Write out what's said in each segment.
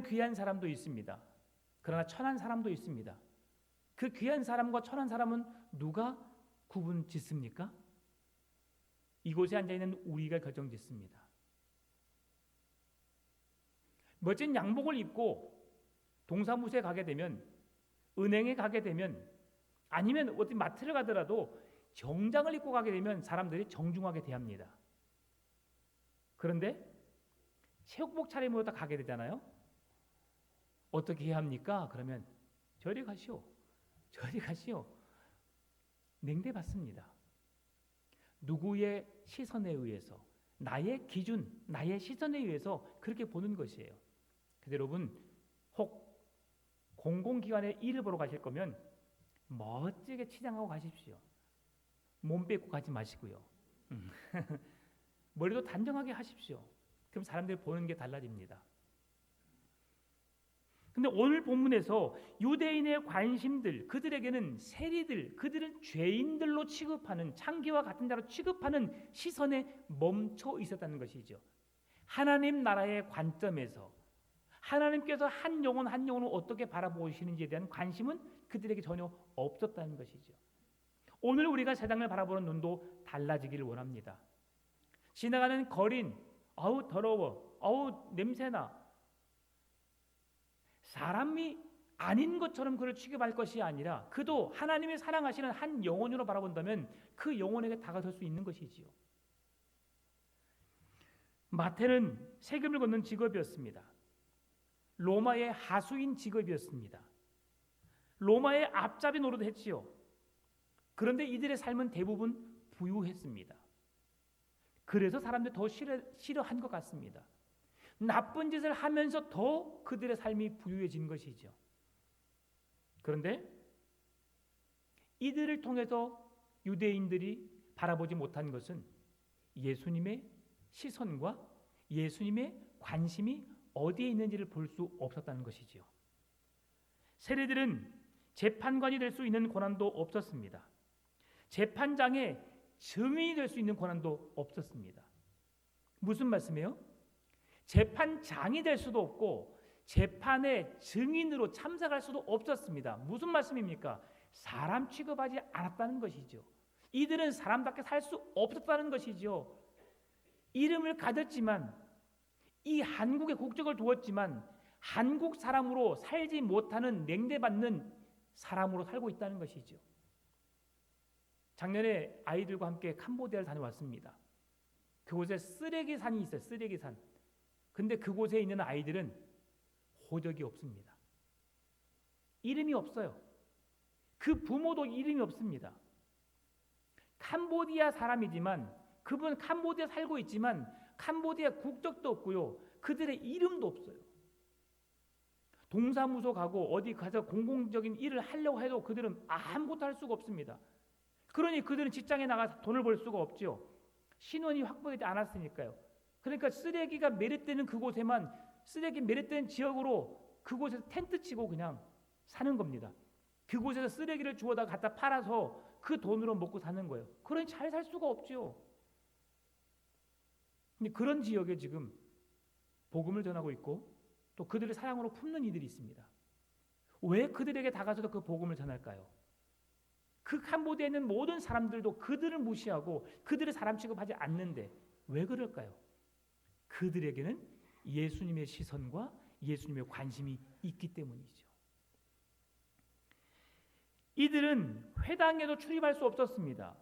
귀한 사람도 있습니다. 그러나 천한 사람도 있습니다. 그 귀한 사람과 천한 사람은 누가 구분 짓습니까? 이곳에 앉아있는 우리가 결정짓습니다. 멋진 양복을 입고 동사무소에 가게 되면, 은행에 가게 되면, 아니면 어디 마트를 가더라도 정장을 입고 가게 되면 사람들이 정중하게 대합니다. 그런데 체육복 차림으로 다 가게 되잖아요. 어떻게 해야 합니까? 그러면 저리 가시오, 저리 가시오. 냉대받습니다. 누구의 시선에 의해서, 나의 기준, 나의 시선에 의해서 그렇게 보는 것이에요. 그래서 여러분, 혹 공공기관에 일을 보러 가실 거면 멋지게 치장하고 가십시오. 몸 빼고 가지 마시고요. 머리도 단정하게 하십시오. 그럼 사람들이 보는 게 달라집니다. 근데 오늘 본문에서 유대인의 관심들, 그들에게는 세리들, 그들은 죄인들로 취급하는, 창기와 같은 자로 취급하는 시선에 멈춰 있었다는 것이죠. 하나님 나라의 관점에서 하나님께서 한 영혼 한 영혼을 어떻게 바라보시는지에 대한 관심은 그들에게 전혀 없었다는 것이죠. 오늘 우리가 세상을 바라보는 눈도 달라지기를 원합니다. 지나가는 거린, 아우 더러워, 아우 냄새나, 사람이 아닌 것처럼 그를 취급할 것이 아니라 그도 하나님이 사랑하시는 한 영혼으로 바라본다면 그 영혼에게 다가설 수 있는 것이지요. 마태는 세금을 걷는 직업이었습니다. 로마의 하수인 직업이었습니다. 로마의 앞잡이 노릇을 했지요. 그런데 이들의 삶은 대부분 부유했습니다. 그래서 사람들이 더 싫어한 것 같습니다. 나쁜 짓을 하면서 더 그들의 삶이 부유해진 것이죠. 그런데 이들을 통해서 유대인들이 바라보지 못한 것은 예수님의 시선과 예수님의 관심이 어디에 있는지를 볼 수 없었다는 것이지요. 세리들은 재판관이 될 수 있는 권한도 없었습니다. 재판장의 증인이 될 수 있는 권한도 없었습니다. 무슨 말씀이에요? 재판장이 될 수도 없고 재판의 증인으로 참석할 수도 없었습니다. 무슨 말씀입니까? 사람 취급하지 않았다는 것이죠. 이들은 사람답게 살 수 없었다는 것이죠. 이름을 가졌지만, 이 한국의 국적을 두었지만 한국 사람으로 살지 못하는, 냉대받는 사람으로 살고 있다는 것이죠. 작년에 아이들과 함께 캄보디아를 다녀왔습니다. 그곳에 쓰레기산이 있어요. 쓰레기산. 근데 그곳에 있는 아이들은 호적이 없습니다. 이름이 없어요. 그 부모도 이름이 없습니다. 캄보디아 사람이지만, 그분 캄보디아 살고 있지만 캄보디아 국적도 없고요. 그들의 이름도 없어요. 동사무소 가고 어디 가서 공공적인 일을 하려고 해도 그들은 아무것도 할 수가 없습니다. 그러니 그들은 직장에 나가서 돈을 벌 수가 없죠. 신원이 확보되지 않았으니까요. 그러니까 쓰레기가 매립되는 그곳에만, 쓰레기 매립되는 지역으로 그곳에서 텐트 치고 그냥 사는 겁니다. 그곳에서 쓰레기를 주워다 갖다 팔아서 그 돈으로 먹고 사는 거예요. 그러니 잘 살 수가 없죠. 근데 그런 지역에 지금 복음을 전하고 있고 또 그들의 사랑으로 품는 이들이 있습니다. 왜 그들에게 다가서서 그 복음을 전할까요? 그 캄보디아에 있는 모든 사람들도 그들을 무시하고 그들의 사람 취급하지 않는데 왜 그럴까요? 그들에게는 예수님의 시선과 예수님의 관심이 있기 때문이죠. 이들은 회당에도 출입할 수 없었습니다.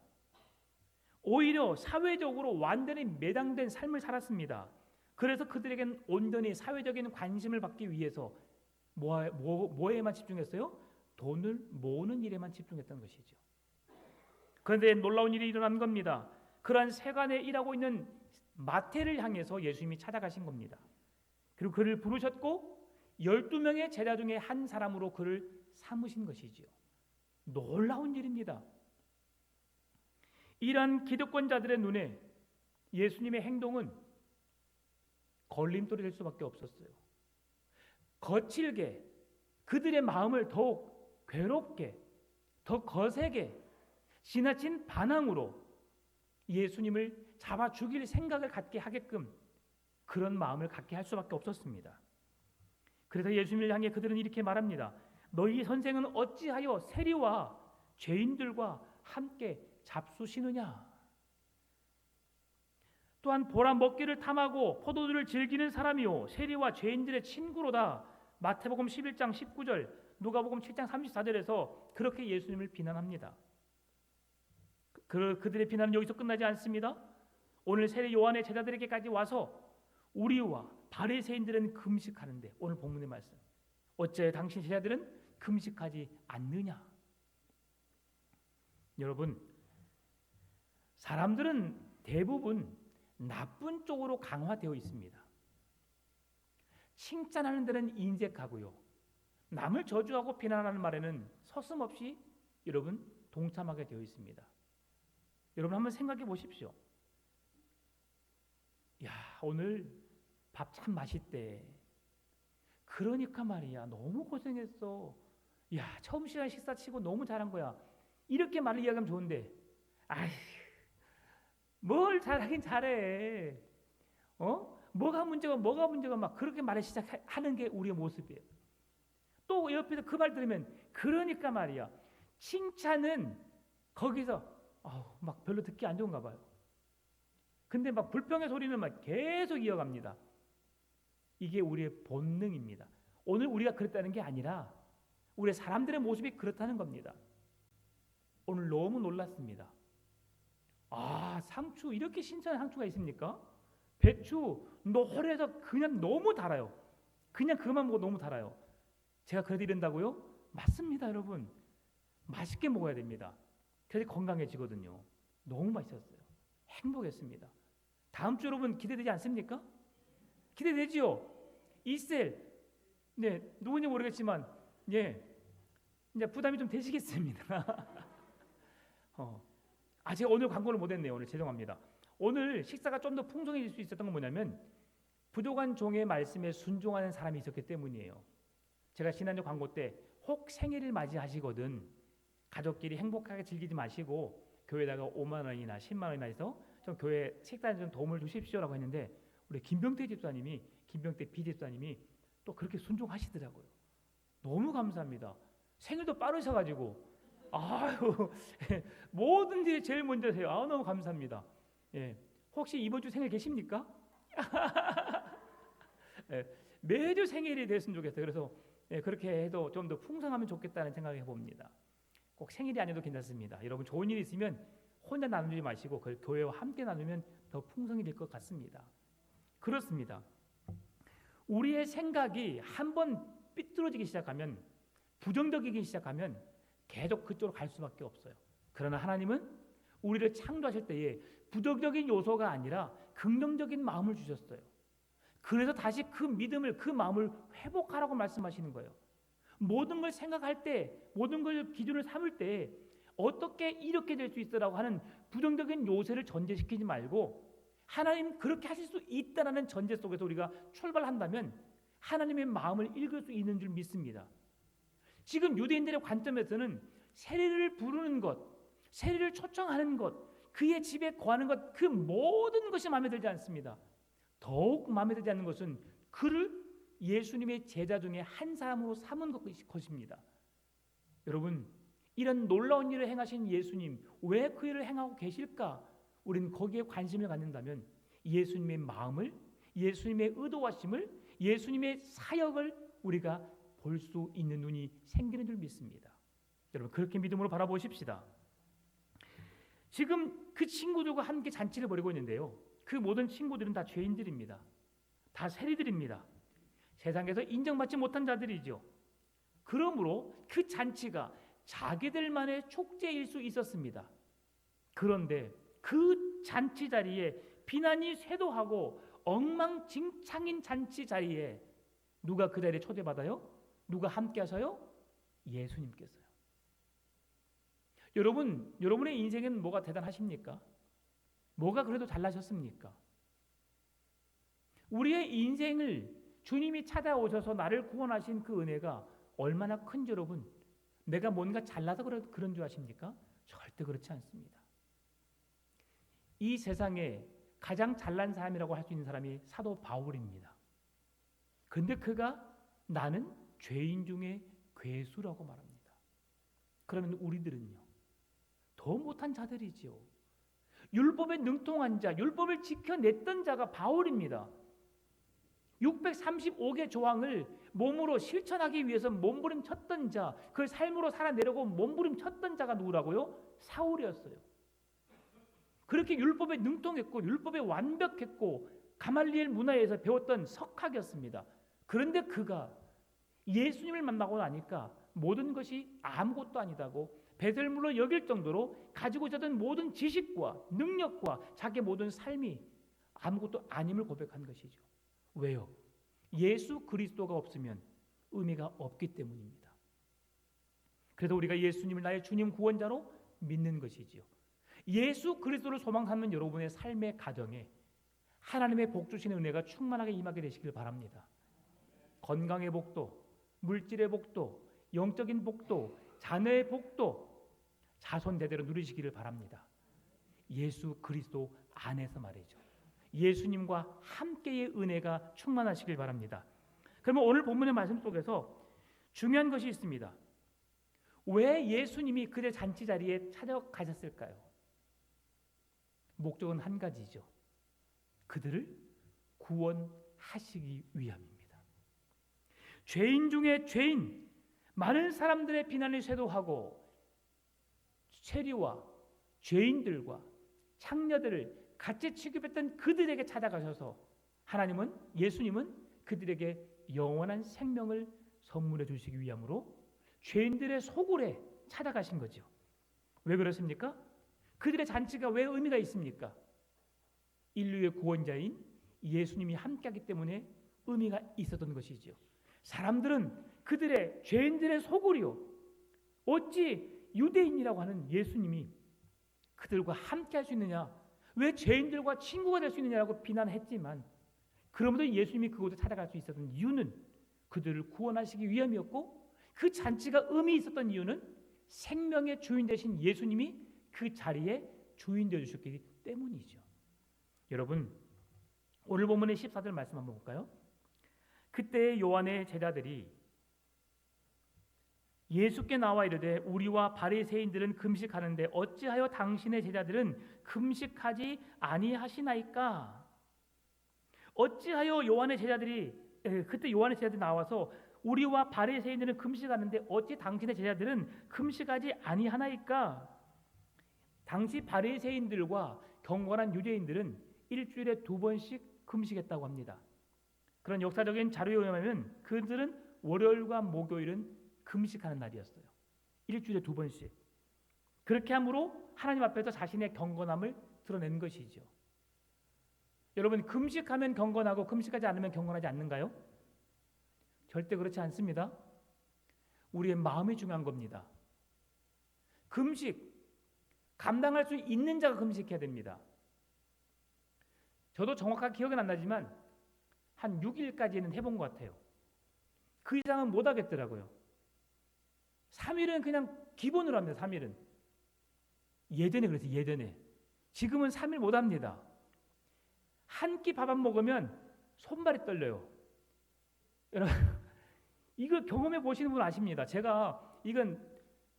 오히려 사회적으로 완전히 매장된 삶을 살았습니다. 그래서 그들에게는 온전히 사회적인 관심을 받기 위해서 뭐에만 집중했어요? 돈을 모으는 일에만 집중했던 것이죠. 그런데 놀라운 일이 일어난 겁니다. 그러한 세간에 일하고 있는 마태를 향해서 예수님이 찾아가신 겁니다. 그리고 그를 부르셨고 12명의 제자 중에 한 사람으로 그를 삼으신 것이지요. 놀라운 일입니다. 이러한 기득권자들의 눈에 예수님의 행동은 걸림돌이 될 수밖에 없었어요. 거칠게 그들의 마음을 더욱 괴롭게, 더 거세게, 지나친 반항으로 예수님을 잡아 죽일 생각을 갖게 하게끔 그런 마음을 갖게 할 수밖에 없었습니다. 그래서 예수님을 향해 그들은 이렇게 말합니다. 너희 선생은 어찌하여 세리와 죄인들과 함께 잡수시느냐? 또한 보라 먹기를 탐하고 포도주를 즐기는 사람이요 세리와 죄인들의 친구로다. 마태복음 11장 19절, 누가복음 7장 34절에서 그렇게 예수님을 비난합니다. 그들의 비난은 여기서 끝나지 않습니다. 오늘 세례 요한의 제자들에게까지 와서 우리와 바리새인들은 금식하는데, 오늘 본문의 말씀, 어째 당신 제자들은 금식하지 않느냐? 여러분, 사람들은 대부분 나쁜 쪽으로 강화되어 있습니다. 칭찬하는 데는 인색하고요, 남을 저주하고 비난하는 말에는 서슴없이 여러분 동참하게 되어 있습니다. 여러분 한번 생각해 보십시오. 야, 오늘 밥 참 맛있대. 그러니까 말이야, 너무 고생했어. 야, 처음 시간 식사 치고 너무 잘한 거야. 이렇게 말을 이야기하면 좋은데, 아이, 뭘 잘하긴 잘해. 뭐가 문제가 막 그렇게 말을 시작하는 게 우리의 모습이에요. 또 옆에서 그 말 들으면, 그러니까 말이야, 칭찬은 거기서 막 별로 듣기 안 좋은가 봐요. 근데 막 불평의 소리는 막 계속 이어갑니다. 이게 우리의 본능입니다. 오늘 우리가 그랬다는 게 아니라 우리 사람들의 모습이 그렇다는 겁니다. 오늘 너무 놀랐습니다. 상추, 이렇게 신선한 상추가 있습니까? 배추 노래서 그냥 너무 달아요. 그냥 그만 먹어도 너무 달아요. 제가 그래도 이런다고요? 맞습니다, 여러분. 맛있게 먹어야 됩니다. 그래서 건강해지거든요. 너무 맛있었어요. 행복했습니다. 다음 주 여러분 기대되지 않습니까? 기대되지요? 이셀, 네, 누군지 모르겠지만, 예, 이제 부담이 좀 되시겠습니다. 제가 오늘 광고를 못했네요. 오늘 죄송합니다. 오늘 식사가 좀 더 풍성해질 수 있었던 건 뭐냐면 부족한 종의 말씀에 순종하는 사람이 있었기 때문이에요. 제가 지난주 광고 때 혹 생일을 맞이하시거든 가족끼리 행복하게 즐기지 마시고 교회에다가 5만 원이나 10만 원이나 해서 좀 교회 식단에 좀 도움을 주십시오라고 했는데, 우리 김병태 비집사님이 또 그렇게 순종하시더라고요. 너무 감사합니다. 생일도 빠르셔가지고 모든 일이 제일 먼저 세요. 너무 감사합니다. 예, 혹시 이번 주 생일 계십니까? 예, 매주 생일이 됐으면 좋겠어요. 그래서 그렇게 해도 좀 더 풍성하면 좋겠다는 생각을 해봅니다. 꼭 생일이 아니어도 괜찮습니다. 여러분 좋은 일이 있으면 혼자 나누지 마시고 그 교회와 함께 나누면 더 풍성해질 것 같습니다. 그렇습니다. 우리의 생각이 한번 삐뚤어지기 시작하면, 부정적이기 시작하면 계속 그쪽으로 갈 수밖에 없어요. 그러나 하나님은 우리를 창조하실 때에 부정적인 요소가 아니라 긍정적인 마음을 주셨어요. 그래서 다시 그 믿음을, 그 마음을 회복하라고 말씀하시는 거예요. 모든 걸 생각할 때, 모든 걸 기준을 삼을 때 어떻게 이렇게 될 수 있어라고 하는 부정적인 요소를 전제시키지 말고, 하나님 그렇게 하실 수 있다라는 전제 속에서 우리가 출발한다면 하나님의 마음을 읽을 수 있는 줄 믿습니다. 지금 유대인들의 관점에서는 세리를 부르는 것, 세리를 초청하는 것, 그의 집에 거하는 것, 그 모든 것이 마음에 들지 않습니다. 더욱 마음에 들지 않는 것은 그를 예수님의 제자 중에 한 사람으로 삼은 것입니다. 여러분, 이런 놀라운 일을 행하신 예수님, 왜 그 일을 행하고 계실까? 우리는 거기에 관심을 갖는다면 예수님의 마음을, 예수님의 의도하심을, 예수님의 사역을 우리가 볼 수 있는 눈이 생기는 줄 믿습니다. 여러분 그렇게 믿음으로 바라보십시다. 지금 그 친구들과 함께 잔치를 벌이고 있는데요, 그 모든 친구들은 다 죄인들입니다. 다 세리들입니다. 세상에서 인정받지 못한 자들이죠. 그러므로 그 잔치가 자기들만의 축제일 수 있었습니다. 그런데 그 잔치 자리에 비난이 쇄도하고 엉망진창인 잔치 자리에 누가 그 자리에 초대받아요? 누가 함께 하셔요? 예수님께서요. 여러분의 인생은 뭐가 대단하십니까? 뭐가 그래도 잘나셨습니까? 우리의 인생을 주님이 찾아오셔서 나를 구원하신 그 은혜가 얼마나 큰지 여러분, 내가 뭔가 잘나서 그런 줄 아십니까? 절대 그렇지 않습니다. 이 세상에 가장 잘난 사람이라고 할 수 있는 사람이 사도 바울입니다. 근데 그가 나는 죄인 중에 괴수라고 말합니다. 그러면 우리들은요, 더 못한 자들이지요. 율법에 능통한 자, 율법을 지켜냈던 자가 바울입니다. 635개 조항을 몸으로 실천하기 위해서 몸부림쳤던 자, 그 삶으로 살아내려고 몸부림쳤던 자가 누구라고요? 사울이었어요. 그렇게 율법에 능통했고 율법에 완벽했고 가말리엘 문화에서 배웠던 석학이었습니다. 그런데 그가 예수님을 만나고 나니까 모든 것이 아무것도 아니다고 배설물로 여길 정도로 가지고 있었던 모든 지식과 능력과 자기의 모든 삶이 아무것도 아님을 고백한 것이죠. 왜요? 예수 그리스도가 없으면 의미가 없기 때문입니다. 그래서 우리가 예수님을 나의 주님 구원자로 믿는 것이지요. 예수 그리스도를 소망 삼는 여러분의 삶의 가정에 하나님의 복 주시는 은혜가 충만하게 임하게 되시길 바랍니다. 건강의 복도, 물질의 복도, 영적인 복도, 자녀의 복도 자손 대대로 누리시기를 바랍니다. 예수 그리스도 안에서 말이죠. 예수님과 함께의 은혜가 충만하시길 바랍니다. 그러면 오늘 본문의 말씀 속에서 중요한 것이 있습니다. 왜 예수님이 그들의 잔치 자리에 찾아가셨을까요? 목적은 한 가지죠. 그들을 구원하시기 위함입니다. 죄인 중에 죄인, 많은 사람들의 비난을 쇄도하고 세리와 죄인들과 창녀들을 같이 취급했던 그들에게 찾아가셔서 하나님은, 예수님은 그들에게 영원한 생명을 선물해 주시기 위함으로 죄인들의 소굴에 찾아가신 거죠. 왜 그렇습니까? 그들의 잔치가 왜 의미가 있습니까? 인류의 구원자인 예수님이 함께하기 때문에 의미가 있었던 것이죠. 사람들은 그들의 죄인들의 소굴이요, 어찌 유대인이라고 하는 예수님이 그들과 함께할 수 있느냐, 왜 죄인들과 친구가 될 수 있느냐라고 비난했지만, 그러면서 예수님이 그곳에 찾아갈 수 있었던 이유는 그들을 구원하시기 위함이었고, 그 잔치가 의미 있었던 이유는 생명의 주인 되신 예수님이 그 자리에 주인 되어 주셨기 때문이죠. 여러분, 오늘 본문의 14절 말씀 한번 볼까요? 그때 요한의 제자들이 예수께 나와 이르되 우리와 바리새인들은 금식하는데 어찌하여 당신의 제자들은 금식하지 아니하시나이까? 어찌하여 요한의 제자들이 그때 요한의 제자들이 나와서 우리와 바리새인들은 금식하는데 어찌 당신의 제자들은 금식하지 아니하나이까? 당시 바리새인들과 경건한 유대인들은 일주일에 2번씩 금식했다고 합니다. 그런 역사적인 자료에 의하면 그들은 월요일과 목요일은 금식하는 날이었어요. 일주일에 2번씩. 그렇게 함으로 하나님 앞에서 자신의 경건함을 드러낸 것이죠. 여러분, 금식하면 경건하고 금식하지 않으면 경건하지 않는가요? 절대 그렇지 않습니다. 우리의 마음이 중요한 겁니다. 금식, 감당할 수 있는 자가 금식해야 됩니다. 저도 정확하게 기억은 안 나지만 한 6일까지는 해본 것 같아요. 그 이상은 못 하겠더라고요. 3일은 그냥 기본으로 합니다. 3일은. 예전에 그랬어요. 예전에. 지금은 3일 못 합니다. 한 끼 밥 안 먹으면 손발이 떨려요. 여러분, 이거 경험해 보시는 분 아십니다. 제가 이건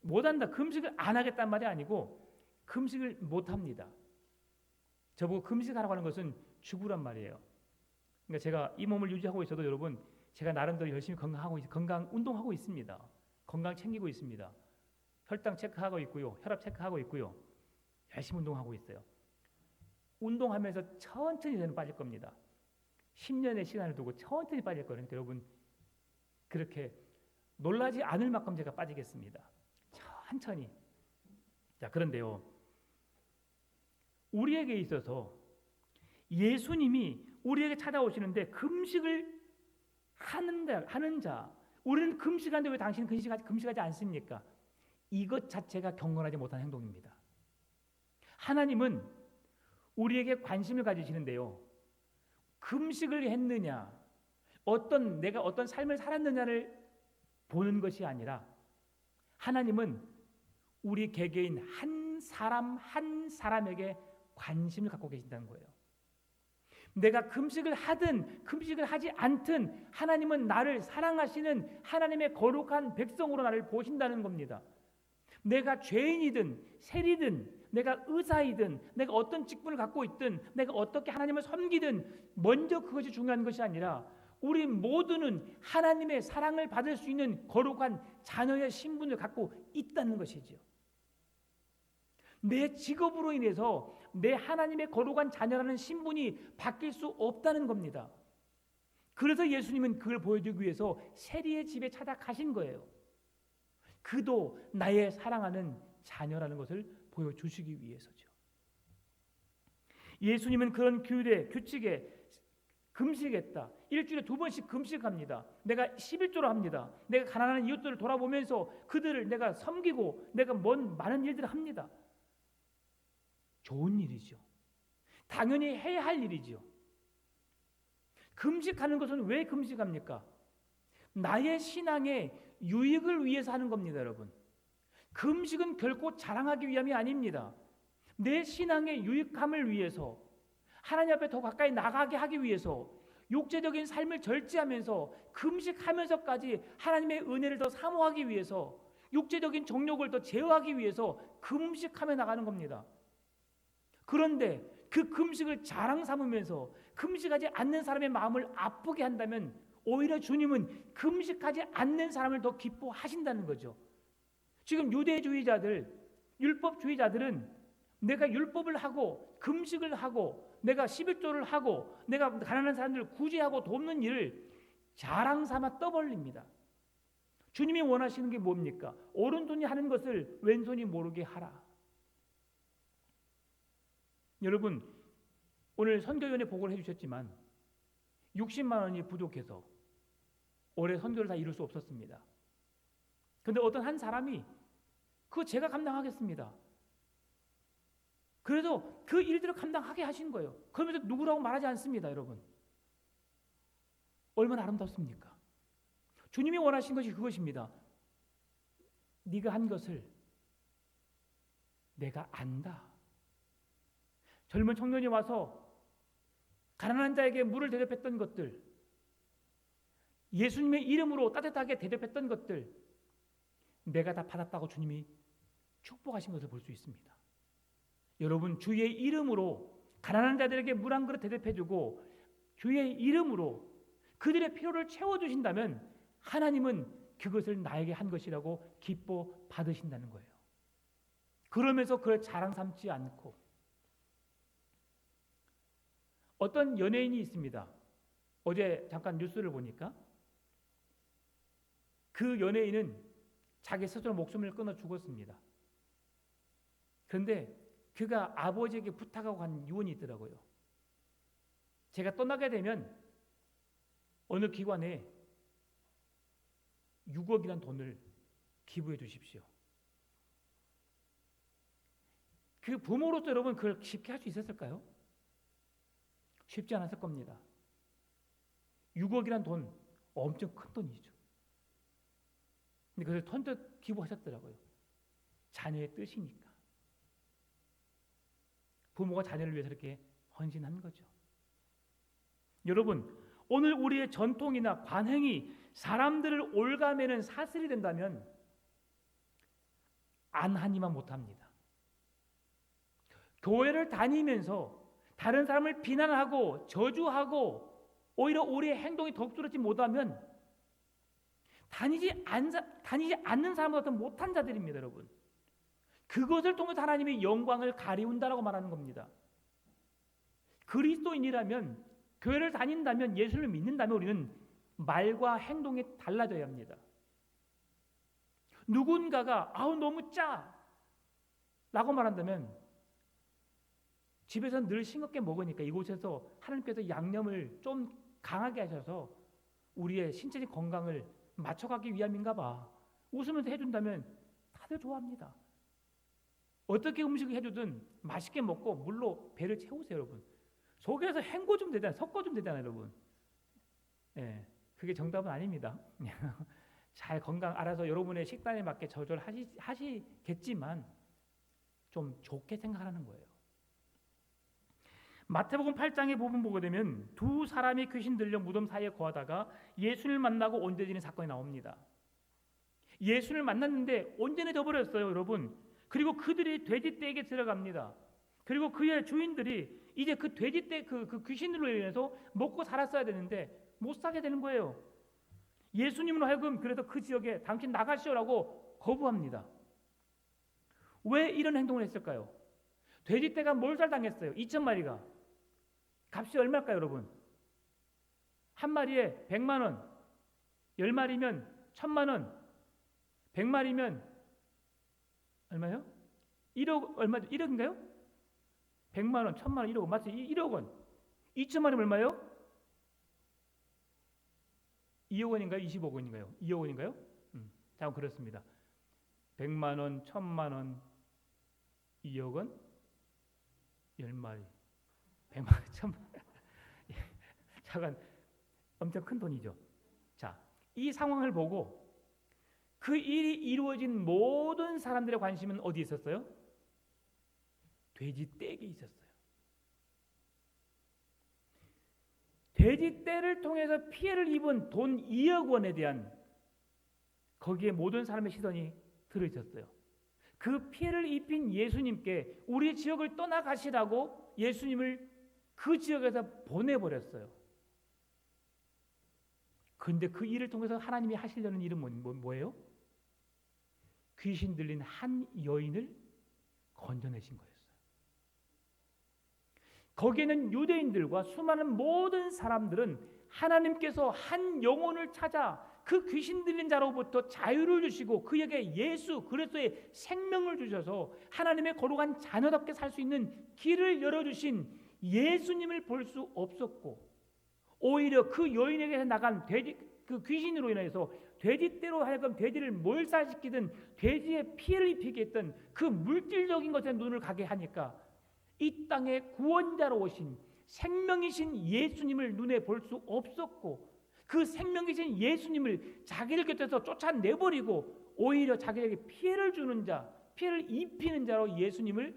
못 한다, 금식을 안 하겠다는 말이 아니고 금식을 못 합니다. 저보고 금식하라고 하는 것은 죽으란 말이에요. 그러니까 제가 이 몸을 유지하고 있어도 여러분, 제가 나름대로 열심히 건강 운동하고 있습니다. 건강 챙기고 있습니다. 혈당 체크하고 있고요, 혈압 체크하고 있고요, 열심히 운동하고 있어요. 운동하면서 천천히 저는 빠질 겁니다. 10년의 시간을 두고 천천히 빠질 거니까 여러분, 그렇게 놀라지 않을 만큼 제가 빠지겠습니다. 천천히. 자, 그런데요, 우리에게 있어서 예수님이 우리에게 찾아오시는데 금식을 하는 자, 우리는 금식하는데 왜 당신은 금식하지 않습니까? 이것 자체가 경건하지 못한 행동입니다. 하나님은 우리에게 관심을 가지시는데요, 금식을 했느냐, 내가 어떤 삶을 살았느냐를 보는 것이 아니라 하나님은 우리 개개인 한 사람 한 사람에게 관심을 갖고 계신다는 거예요. 내가 금식을 하든 금식을 하지 않든 하나님은 나를 사랑하시는 하나님의 거룩한 백성으로 나를 보신다는 겁니다. 내가 죄인이든 세리든 내가 의사이든 내가 어떤 직분을 갖고 있든 내가 어떻게 하나님을 섬기든 먼저 그것이 중요한 것이 아니라 우리 모두는 하나님의 사랑을 받을 수 있는 거룩한 자녀의 신분을 갖고 있다는 것이죠. 내 직업으로 인해서 내 하나님의 거룩한 자녀라는 신분이 바뀔 수 없다는 겁니다. 그래서 예수님은 그걸 보여주기 위해서 세리의 집에 찾아가신 거예요. 그도 나의 사랑하는 자녀라는 것을 보여주시기 위해서죠. 예수님은 그런 규칙에 금식했다. 일주일에 2번씩 금식합니다. 내가 11조로 합니다. 내가 가난한 이웃들을 돌아보면서 그들을 내가 섬기고 내가 많은 일들을 합니다. 좋은 일이죠. 당연히 해야 할 일이죠. 금식하는 것은 왜 금식합니까? 나의 신앙의 유익을 위해서 하는 겁니다, 여러분. 금식은 결코 자랑하기 위함이 아닙니다. 내 신앙의 유익함을 위해서, 하나님 앞에 더 가까이 나가게 하기 위해서, 육체적인 삶을 절제하면서 금식하면서까지 하나님의 은혜를 더 사모하기 위해서, 육체적인 정욕을 더 제어하기 위해서 금식하며 나가는 겁니다. 그런데 그 금식을 자랑 삼으면서 금식하지 않는 사람의 마음을 아프게 한다면 오히려 주님은 금식하지 않는 사람을 더 기뻐하신다는 거죠. 지금 유대주의자들, 율법주의자들은 내가 율법을 하고 금식을 하고 내가 11조를 하고 내가 가난한 사람들을 구제하고 돕는 일을 자랑 삼아 떠벌립니다. 주님이 원하시는 게 뭡니까? 오른손이 하는 것을 왼손이 모르게 하라. 여러분, 오늘 선교위원회 보고를 해주셨지만 60만 원이 부족해서 올해 선교를 다 이룰 수 없었습니다. 그런데 어떤 한 사람이 그거 제가 감당하겠습니다. 그래서 그 일들을 감당하게 하신 거예요. 그러면서 누구라고 말하지 않습니다, 여러분. 얼마나 아름답습니까? 주님이 원하신 것이 그것입니다. 네가 한 것을 내가 안다. 젊은 청년이 와서 가난한 자에게 물을 대접했던 것들, 예수님의 이름으로 따뜻하게 대접했던 것들, 내가 다 받았다고 주님이 축복하신 것을 볼 수 있습니다. 여러분, 주의 이름으로 가난한 자들에게 물 한 그릇 대접해주고 주의 이름으로 그들의 필요를 채워주신다면 하나님은 그것을 나에게 한 것이라고 기뻐 받으신다는 거예요. 그러면서 그걸 자랑 삼지 않고, 어떤 연예인이 있습니다. 어제 잠깐 뉴스를 보니까 그 연예인은 자기 스스로 목숨을 끊어 죽었습니다. 그런데 그가 아버지에게 부탁하고 간 유언이 있더라고요. 제가 떠나게 되면 어느 기관에 6억이란 돈을 기부해 주십시오. 그 부모로서 여러분 그걸 쉽게 할 수 있었을까요? 쉽지 않았을 겁니다. 6억이란 돈 엄청 큰 돈이죠. 근데 그걸 턴뜻 기부하셨더라고요. 자녀의 뜻이니까. 부모가 자녀를 위해서 이렇게 헌신한 거죠. 여러분, 오늘 우리의 전통이나 관행이 사람들을 올가매는 사슬이 된다면 안 하니만 못합니다. 교회를 다니면서 다른 사람을 비난하고 저주하고 오히려 우리의 행동이 덕스럽지 못하면 다니지 않는 사람보다 더 못한 자들입니다, 여러분. 그것을 통해서 하나님의 영광을 가리운다라고 말하는 겁니다. 그리스도인이라면, 교회를 다닌다면, 예수를 믿는다면 우리는 말과 행동이 달라져야 합니다. 누군가가 너무 짜 라고 말한다면 집에서 늘 싱겁게 먹으니까 이곳에서 하나님께서 양념을 좀 강하게 하셔서 우리의 신체적 건강을 맞춰가기 위함인가 봐. 웃으면서 해준다면 다들 좋아합니다. 어떻게 음식을 해주든 맛있게 먹고 물로 배를 채우세요, 여러분. 속에서 헹궈 좀 되잖아요. 섞어 좀 되잖아요, 여러분. 네, 그게 정답은 아닙니다. 잘 건강 알아서 여러분의 식단에 맞게 조절하시겠지만 좀 좋게 생각하는 거예요. 마태복음 8장의 부분 보게 되면 두 사람이 귀신 들려 무덤 사이에 거하다가 예수를 만나고 온전해지는 사건이 나옵니다. 예수를 만났는데 온전해져 버렸어요, 여러분. 그리고 그들이 돼지떼에게 들어갑니다. 그리고 그의 주인들이 이제 그 돼지떼 그 귀신으로 인해서 먹고 살았어야 되는데 못 사게 되는 거예요. 예수님으로 하여금 그래서 그 지역에 당신 나가시오라고 거부합니다. 왜 이런 행동을 했을까요? 돼지떼가 몰살당했어요. 2,000마리가. 값이 얼마일까요, 여러분? 한 마리에 100만 원, 10마리면 1,000만 원, 100마리면 얼마요? 1억 얼마죠? 1억인가요? 100만 원, 1,000만 원, 1억 맞죠? 1억 원. 2,000마리면 얼마요? 2억 원인가요? 20억 원인가요? 2억 원인가요? 자, 그렇습니다. 100만 원, 1,000만 원, 2억 원, 10마리, 100만 원, 1,000만 원. 잠깐, 엄청 큰 돈이죠. 자, 이 상황을 보고 그 일이 이루어진 모든 사람들의 관심은 어디에 있었어요? 돼지떼에게 있었어요. 돼지떼를 통해서 피해를 입은 돈 2억 원에 대한 거기에 모든 사람의 시선이 들어있었어요. 그 피해를 입힌 예수님께 우리 지역을 떠나가시라고 예수님을 그 지역에서 보내버렸어요. 그런데 그 일을 통해서 하나님이 하시려는 일은 뭐예요? 귀신 들린 한 여인을 건져내신 거였어요. 거기에는 유대인들과 수많은 모든 사람들은 하나님께서 한 영혼을 찾아 그 귀신 들린 자로부터 자유를 주시고 그에게 예수 그리스도의 생명을 주셔서 하나님의 거룩한 자녀답게 살 수 있는 길을 열어주신 예수님을 볼 수 없었고, 오히려 그 여인에게서 나간 그 귀신으로 인해서 돼지떼로 하여금 돼지를 몰살시키든 돼지에 피해를 입히게 했던 그 물질적인 것에 눈을 가게 하니까 이 땅의 구원자로 오신 생명이신 예수님을 눈에 볼 수 없었고, 그 생명이신 예수님을 자기들 곁에서 쫓아내버리고 오히려 자기에게 피해를 주는 자, 피해를 입히는 자로 예수님을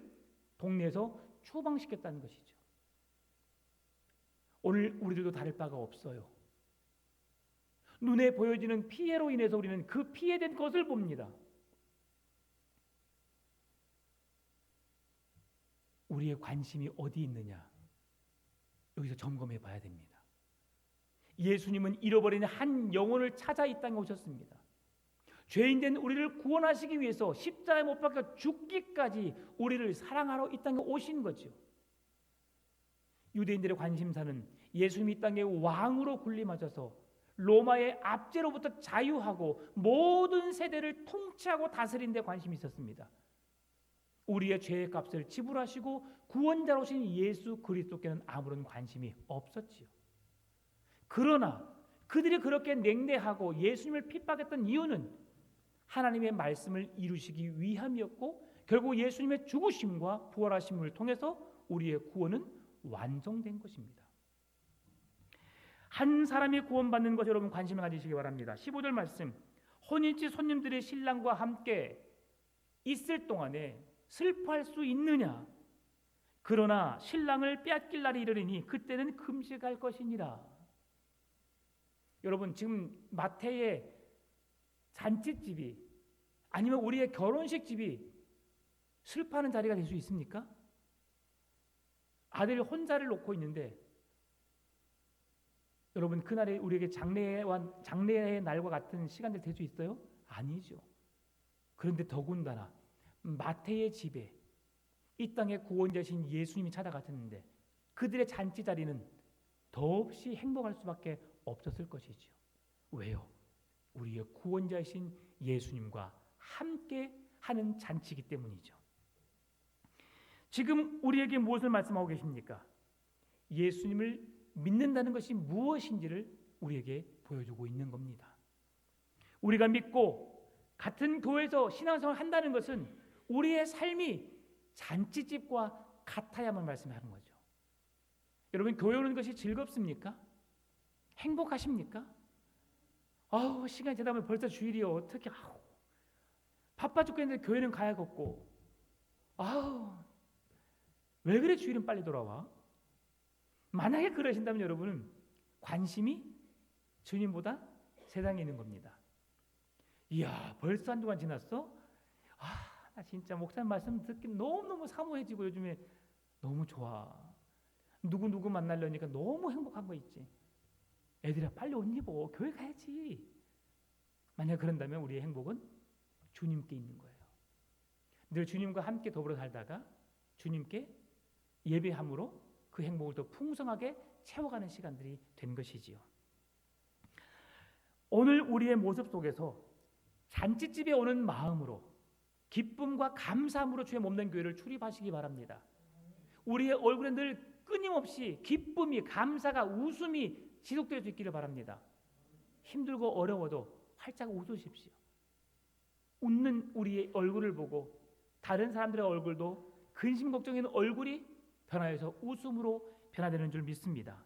동네에서 추방시켰다는 것이죠. 오늘 우리들도 다를 바가 없어요. 눈에 보여지는 피해로 인해서 우리는 그 피해된 것을 봅니다. 우리의 관심이 어디 있느냐? 여기서 점검해 봐야 됩니다. 예수님은 잃어버린 한 영혼을 찾아 이 땅에 오셨습니다. 죄인된 우리를 구원하시기 위해서 십자가에 못 박혀 죽기까지 우리를 사랑하러 이 땅에 오신 거죠. 유대인들의 관심사는 예수님이 이 땅에 왕으로 군림하셔서 로마의 압제로부터 자유하고 모든 세대를 통치하고 다스린 데 관심이 있었습니다. 우리의 죄의 값을 지불하시고 구원자로 오신 예수 그리스도께는 아무런 관심이 없었지요. 그러나 그들이 그렇게 냉대하고 예수님을 핍박했던 이유는 하나님의 말씀을 이루시기 위함이었고, 결국 예수님의 죽으심과 부활하심을 통해서 우리의 구원은 완성된 것입니다. 한 사람이 구원받는 것에 여러분 관심을 가지시기 바랍니다. 15절 말씀, 혼인집 손님들이 신랑과 함께 있을 동안에 슬퍼할 수 있느냐? 그러나 신랑을 빼앗길 날이 이르리니 그때는 금식할 것이니라. 여러분, 지금 마태의 잔치집이 아니면 우리의 결혼식 집이 슬퍼하는 자리가 될 수 있습니까? 아들이 혼자를 놓고 있는데 여러분, 그날에 우리에게 장래의 날과 같은 시간들 될 수 있어요? 아니죠. 그런데 더군다나 마태의 집에 이 땅의 구원자신 예수님이 찾아가셨는데 그들의 잔치 자리는 더없이 행복할 수밖에 없었을 것이죠. 왜요? 우리의 구원자이신 예수님과 함께 하는 잔치이기 때문이죠. 지금 우리에게 무엇을 말씀하고 계십니까? 예수님을 믿는다는 것이 무엇인지를 우리에게 보여주고 있는 겁니다. 우리가 믿고 같은 교회에서 신앙생활을 한다는 것은 우리의 삶이 잔치집과 같아야만 말씀하는 거죠. 여러분, 교회 오는 것이 즐겁습니까? 행복하십니까? 아우, 시간이 지나다 보면 벌써 주일이요. 어떻게 바빠 죽겠는데 교회는 가야겠고, 아우, 왜 그래 주일은 빨리 돌아와? 만약에 그러신다면 여러분은 관심이 주님보다 세상에 있는 겁니다. 이야, 벌써 한 주간 지났어? 나 진짜 목사님 말씀 듣기 너무너무 사모해지고 요즘에 너무 좋아. 누구 만나려니까 너무 행복한 거 있지. 애들아 빨리 옷 입어. 교회 가야지. 만약 그런다면 우리의 행복은 주님께 있는 거예요. 늘 주님과 함께 더불어 살다가 주님께 예배함으로 그 행복을 더 풍성하게 채워가는 시간들이 된 것이지요. 오늘 우리의 모습 속에서 잔치집에 오는 마음으로 기쁨과 감사함으로 주의 몸된 교회를 출입하시기 바랍니다. 우리의 얼굴에 늘 끊임없이 기쁨이, 감사가, 웃음이 지속될 수 있기를 바랍니다. 힘들고 어려워도 활짝 웃으십시오. 웃는 우리의 얼굴을 보고 다른 사람들의 얼굴도 근심 걱정이는 얼굴이 변화해서 웃음으로 변화되는 줄 믿습니다.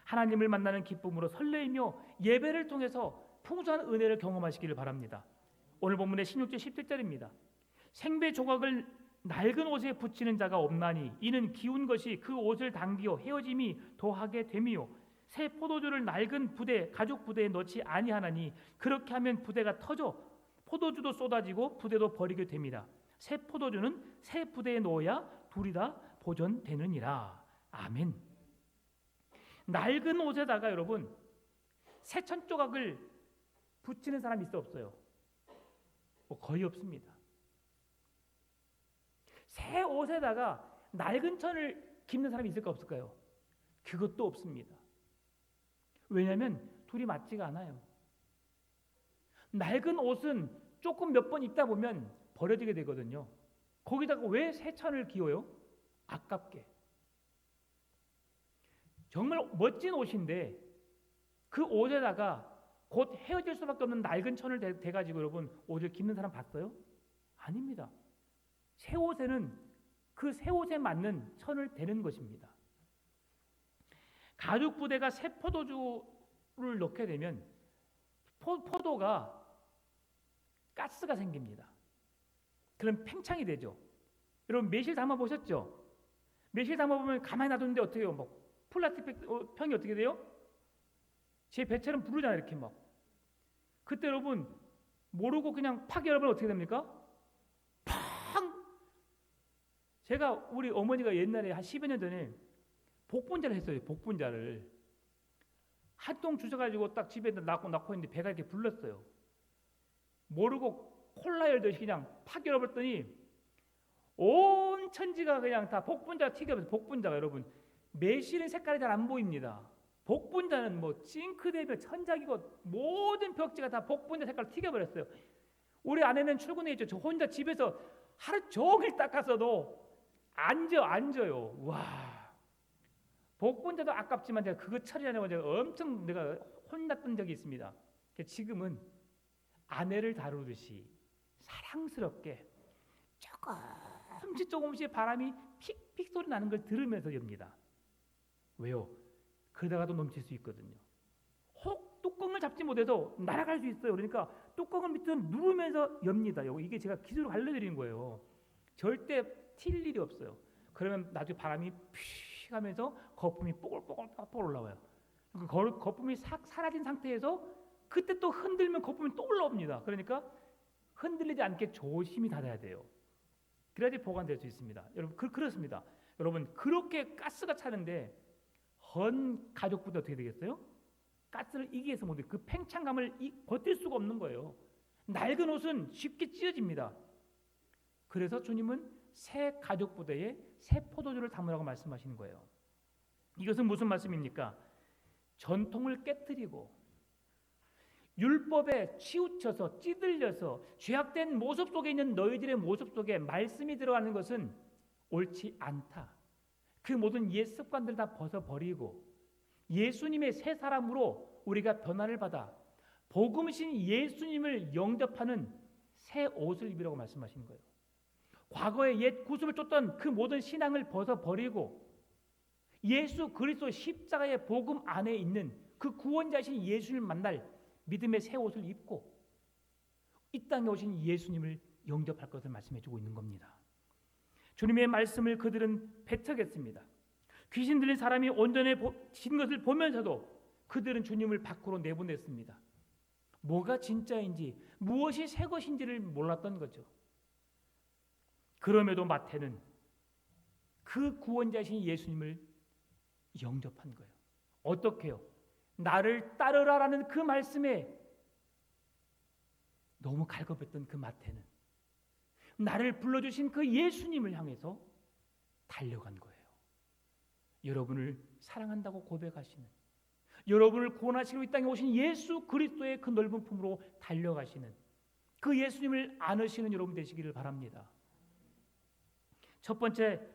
하나님을 만나는 기쁨으로 설레이며 예배를 통해서 풍성한 은혜를 경험하시기를 바랍니다. 오늘 본문의 16절 17절입니다. 생배 조각을 낡은 옷에 붙이는 자가 없나니 이는 기운 것이 그 옷을 당기어 헤어짐이 더하게 됨이요 새 포도주를 낡은 부대 가죽 부대에 넣지 아니하나니 그렇게 하면 부대가 터져 포도주도 쏟아지고 부대도 버리게 됩니다. 새 포도주는 새 부대에 넣어야 둘이 다 보존되느니라. 아멘. 낡은 옷에다가 여러분 새천 조각을 붙이는 사람이 있어 없어요? 거의 없습니다. 새 옷에다가 낡은 천을 깁는 사람이 있을까 없을까요? 그것도 없습니다. 왜냐하면 둘이 맞지가 않아요. 낡은 옷은 조금 몇 번 입다 보면 버려지게 되거든요. 거기다가 왜 새 천을 기워요? 아깝게. 정말 멋진 옷인데 그 옷에다가 곧 헤어질 수밖에 없는 낡은 천을 대가지고 여러분 옷을 깁는 사람 봤어요? 아닙니다. 새 옷에는 그 새 옷에 맞는 천을 대는 것입니다. 가죽 부대가 새 포도주를 넣게 되면 포도가 가스가 생깁니다. 그럼 팽창이 되죠. 여러분 매실 담아 보셨죠? 매실 담아 보면 가만히 놔두는데 어떻게 해요? 막 플라스틱 병이 어떻게 돼요? 제 배처럼 부르잖아요. 이렇게 막. 그때 여러분 모르고 그냥 팍 열어보면 어떻게 됩니까? 팡! 제가 우리 어머니가 옛날에 한 10여 년 전에 복분자를 했어요. 복분자를 한 통 주셔가지고 딱 집에 낳고 있는데 배가 이렇게 불렀어요. 모르고 콜라 열듯이 그냥 팍 열어봤더니 온 천지가 그냥 다 복분자가 튀겨버려서 복분자가 여러분 매실은 색깔이 잘 안 보입니다. 복분자는 뭐 싱크대며 천장이고 모든 벽지가 다 복분자 색깔로 튀겨버렸어요. 우리 아내는 출근해 있죠. 저 혼자 집에서 하루 종일 닦았어도 앉아요. 와, 복분자도 아깝지만 제가 그거 처리하려고 제가 엄청 내가 혼났던 적이 있습니다. 지금은 아내를 다루듯이 사랑스럽게 조금씩 바람이 픽픽 소리 나는 걸 들으면서 엽니다. 왜요? 그러다가도 넘칠 수 있거든요. 혹 뚜껑을 잡지 못해서 날아갈 수 있어요. 그러니까 뚜껑을 밑으로 누르면서 엽니다. 이게 제가 기술을 알려드리는 거예요. 절대 튈 일이 없어요. 그러면 나중에 바람이 피 하면서 거품이 뽀글뽀글 올라와요. 그 거품이 싹 사라진 상태에서 그때 또 흔들면 거품이 또 올라옵니다. 그러니까 흔들리지 않게 조심히 닫아야 돼요. 그래야지 보관될 수 있습니다. 여러분 그렇습니다. 여러분 그렇게 가스가 차는데 헌 가족부터 어떻게 되겠어요? 가스를 이기해서 못해. 그 팽창감을 버틸 수가 없는 거예요. 낡은 옷은 쉽게 찢어집니다. 그래서 주님은 새 가죽 부대에 새 포도주를 담으라고 말씀하시는 거예요. 이것은 무슨 말씀입니까? 전통을 깨뜨리고 율법에 치우쳐서 찌들려서 죄악된 모습 속에 있는 너희들의 모습 속에 말씀이 들어가는 것은 옳지 않다. 그 모든 옛 습관들 다 벗어버리고 예수님의 새 사람으로 우리가 변화를 받아 복음이신 예수님을 영접하는 새 옷을 입으라고 말씀하시는 거예요. 과거의 옛 구습을 쫓던 그 모든 신앙을 벗어버리고 예수 그리스도 십자가의 복음 안에 있는 그 구원자이신 예수님을 만날 믿음의 새 옷을 입고 이 땅에 오신 예수님을 영접할 것을 말씀해 주고 있는 겁니다. 주님의 말씀을 그들은 배척했습니다. 귀신 들린 사람이 온전해진 것을 보면서도 그들은 주님을 밖으로 내보냈습니다. 뭐가 진짜인지 무엇이 새 것인지를 몰랐던 거죠. 그럼에도 마태는 그 구원자신 예수님을 영접한 거예요. 어떻게요? 나를 따르라라는 그 말씀에 너무 갈급했던 그 마태는 나를 불러주신 그 예수님을 향해서 달려간 거예요. 여러분을 사랑한다고 고백하시는, 여러분을 구원하시러 이 땅에 오신 예수 그리스도의 그 넓은 품으로 달려가시는 그 예수님을 안으시는 여러분 되시기를 바랍니다. 첫 번째,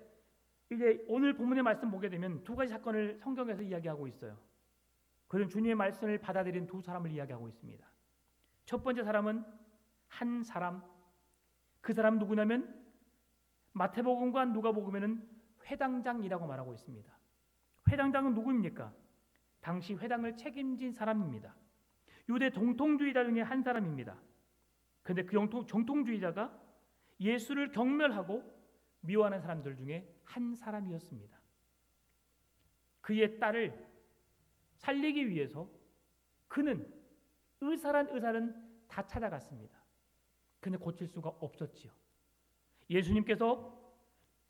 이제 오늘 본문의 말씀 보게 되면 두 가지 사건을 성경에서 이야기하고 있어요. 그런 주님의 말씀을 받아들인 두 사람을 이야기하고 있습니다. 첫 번째 사람은 한 사람, 그 사람 누구냐면 마태복음과 누가복음에는 회당장이라고 말하고 있습니다. 회당장은 누구입니까? 당시 회당을 책임진 사람입니다. 유대 정통주의자 중에 한 사람입니다. 그런데 그 정통주의자가 예수를 경멸하고 미워하는 사람들 중에 한 사람이었습니다. 그의 딸을 살리기 위해서 그는 의사는 다 찾아갔습니다. 근데 고칠 수가 없었지요. 예수님께서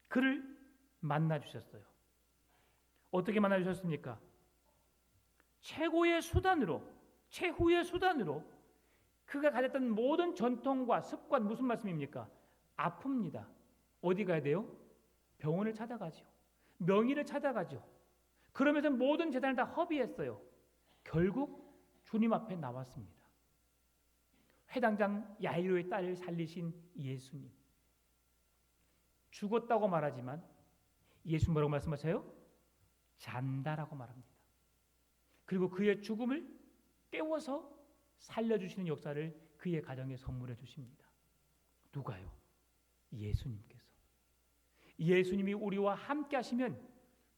그를 만나 주셨어요. 어떻게 만나 주셨습니까? 최후의 수단으로 그가 가졌던 모든 전통과 습관, 무슨 말씀입니까? 아픕니다. 어디 가야 돼요? 병원을 찾아가죠. 명의를 찾아가죠. 그러면서 모든 재단을 다 허비했어요. 결국 주님 앞에 나왔습니다. 회당장 야이로의 딸을 살리신 예수님. 죽었다고 말하지만 예수 뭐라고 말씀하세요? 잔다라고 말합니다. 그리고 그의 죽음을 깨워서 살려주시는 역사를 그의 가정에 선물해 주십니다. 누가요? 예수님께서. 예수님이 우리와 함께 하시면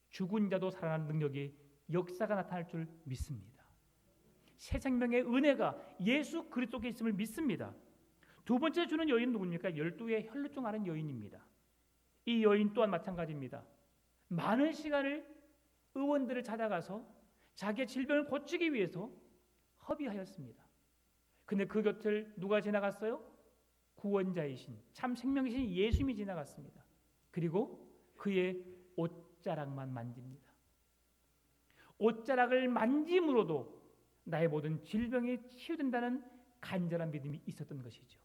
죽은 자도 살아나는 능력이 역사가 나타날 줄 믿습니다. 새 생명의 은혜가 예수 그리스도께 있음을 믿습니다. 두 번째 주는 여인은 누굽니까? 12의 혈루 중 하는 여인입니다. 이 여인 또한 마찬가지입니다. 많은 시간을 의원들을 찾아가서 자기의 질병을 고치기 위해서 허비하였습니다. 근데 그 곁을 누가 지나갔어요? 구원자이신 참 생명이신 예수님이 지나갔습니다. 그리고 그의 옷자락만 만집니다. 옷자락을 만짐으로도 나의 모든 질병이 치유된다는 간절한 믿음이 있었던 것이죠.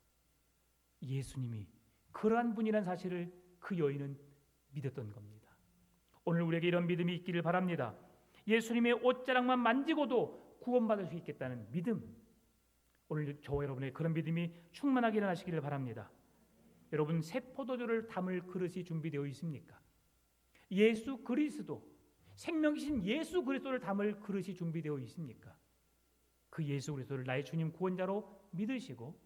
예수님이 그러한 분이라는 사실을 그 여인은 믿었던 겁니다. 오늘 우리에게 이런 믿음이 있기를 바랍니다. 예수님의 옷자락만 만지고도 구원받을 수 있겠다는 믿음. 오늘 저와 여러분의 그런 믿음이 충만하게 일어나시기를 바랍니다. 여러분, 새 포도주를 담을 그릇이 준비되어 있습니까? 예수 그리스도, 생명이신 예수 그리스도를 담을 그릇이 준비되어 있습니까? 그 예수 그리스도를 나의 주님 구원자로 믿으시고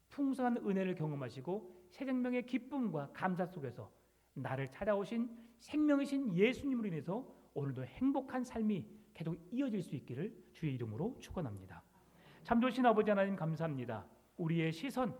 풍성한 은혜를 경험하시고 새 생명의 기쁨과 감사 속에서 나를 찾아오신 생명이신 예수님으로 인해서 오늘도 행복한 삶이 계속 이어질 수 있기를 주의 이름으로 축원합니다. 참 좋으신 아버지 하나님 감사합니다. 우리의 시선